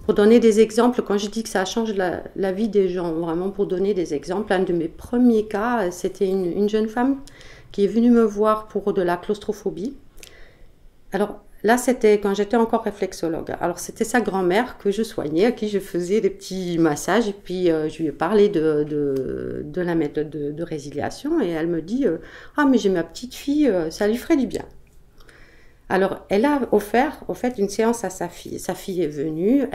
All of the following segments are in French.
Pour donner des exemples, quand je dis que ça change la vie des gens, vraiment pour donner des exemples, un de mes premiers cas, c'était une jeune femme qui est venue me voir pour de la claustrophobie. Alors là, c'était quand j'étais encore réflexologue. Alors c'était sa grand-mère que je soignais, à qui je faisais des petits massages, et puis je lui ai parlé de la méthode de résiliation, et elle me dit « Ah, mais j'ai ma petite fille, ça lui ferait du bien ». Alors, elle a offert, au fait, une séance à sa fille. Sa fille est venue,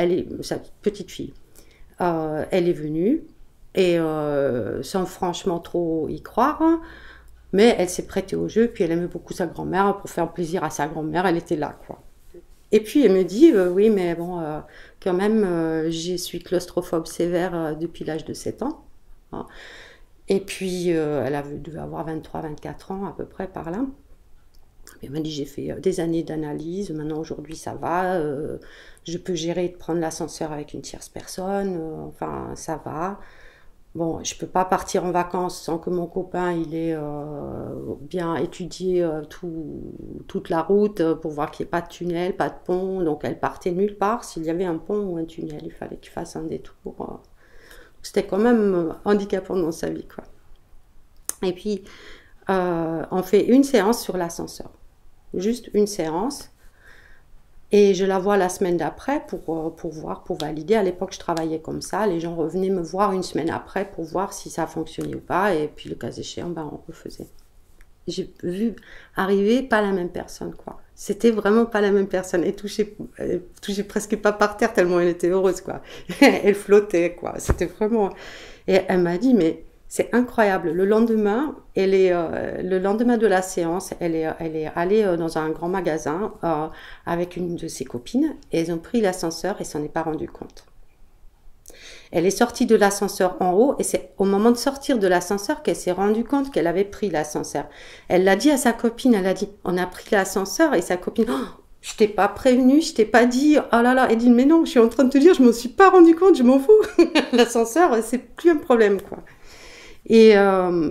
sa petite fille, elle est venue, et sans franchement trop y croire, mais elle s'est prêtée au jeu, puis elle aimait beaucoup sa grand-mère, pour faire plaisir à sa grand-mère, elle était là, quoi. Et puis, elle me dit, oui, mais bon, quand même, je suis claustrophobe sévère depuis l'âge de 7 ans. Hein. Et puis, elle devait avoir 23, 24 ans, à peu près, par là. Elle m'a dit, j'ai fait des années d'analyse, maintenant aujourd'hui ça va, je peux gérer de prendre l'ascenseur avec une tierce personne, enfin ça va. Bon, je peux pas partir en vacances sans que mon copain il ait bien étudié toute la route pour voir qu'il n'y ait pas de tunnel, pas de pont, donc elle partait nulle part s'il y avait un pont ou un tunnel, il fallait qu'il fasse un détour. C'était quand même handicapant dans sa vie, quoi. Et puis, on fait une séance sur l'ascenseur. Juste une séance, et je la vois la semaine d'après pour voir, pour valider. À l'époque, je travaillais comme ça, les gens revenaient me voir une semaine après pour voir si ça fonctionnait ou pas, et puis le cas échéant, ben, on refaisait. J'ai vu arriver pas la même personne, quoi. C'était vraiment pas la même personne. Elle touchait presque pas par terre tellement elle était heureuse, quoi. Elle flottait, quoi. C'était vraiment... Et elle m'a dit, mais... C'est incroyable. Le lendemain de la séance, elle est allée dans un grand magasin avec une de ses copines, et elles ont pris l'ascenseur et s'en est pas rendu compte. Elle est sortie de l'ascenseur en haut, et c'est au moment de sortir de l'ascenseur qu'elle s'est rendue compte qu'elle avait pris l'ascenseur. Elle l'a dit à sa copine, elle a dit « On a pris l'ascenseur », et sa copine oh, « Je t'ai pas prévenu, je t'ai pas dit, oh là là », elle dit « Mais non, je suis en train de te dire, je m'en suis pas rendu compte, je m'en fous, l'ascenseur, c'est plus un problème, quoi ». Et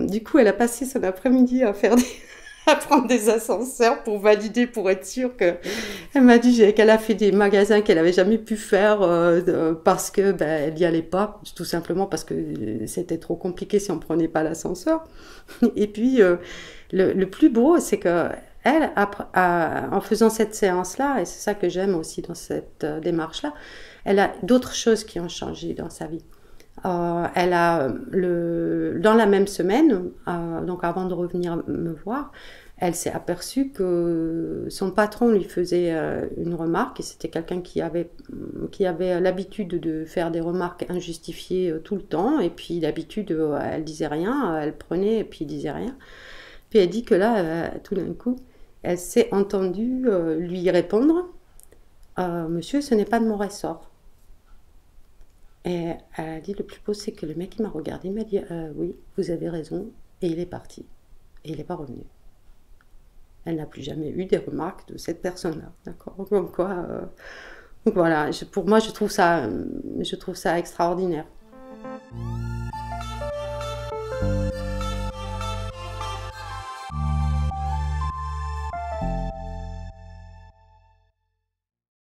du coup, elle a passé son après-midi à prendre des ascenseurs pour valider, pour être sûre que... Elle m'a dit qu'elle a fait des magasins qu'elle n'avait jamais pu faire parce que elle n'y allait pas, tout simplement parce que c'était trop compliqué si on ne prenait pas l'ascenseur. Et puis, le plus beau, c'est que elle, en faisant cette séance-là, et c'est ça que j'aime aussi dans cette démarche-là, elle a d'autres choses qui ont changé dans sa vie. Elle a dans la même semaine, donc avant de revenir me voir, elle s'est aperçue que son patron lui faisait une remarque, et c'était quelqu'un qui avait l'habitude de faire des remarques injustifiées tout le temps, et puis d'habitude elle disait rien, elle prenait et puis il disait rien. Puis elle dit que là, tout d'un coup, elle s'est entendue lui répondre « Monsieur, ce n'est pas de mon ressort ». Et elle a dit, le plus beau, c'est que le mec, il m'a regardé, il m'a dit, oui, vous avez raison, et il est parti. Et il n'est pas revenu. Elle n'a plus jamais eu des remarques de cette personne-là, d'accord. Comme quoi, donc voilà, pour moi, je trouve ça extraordinaire.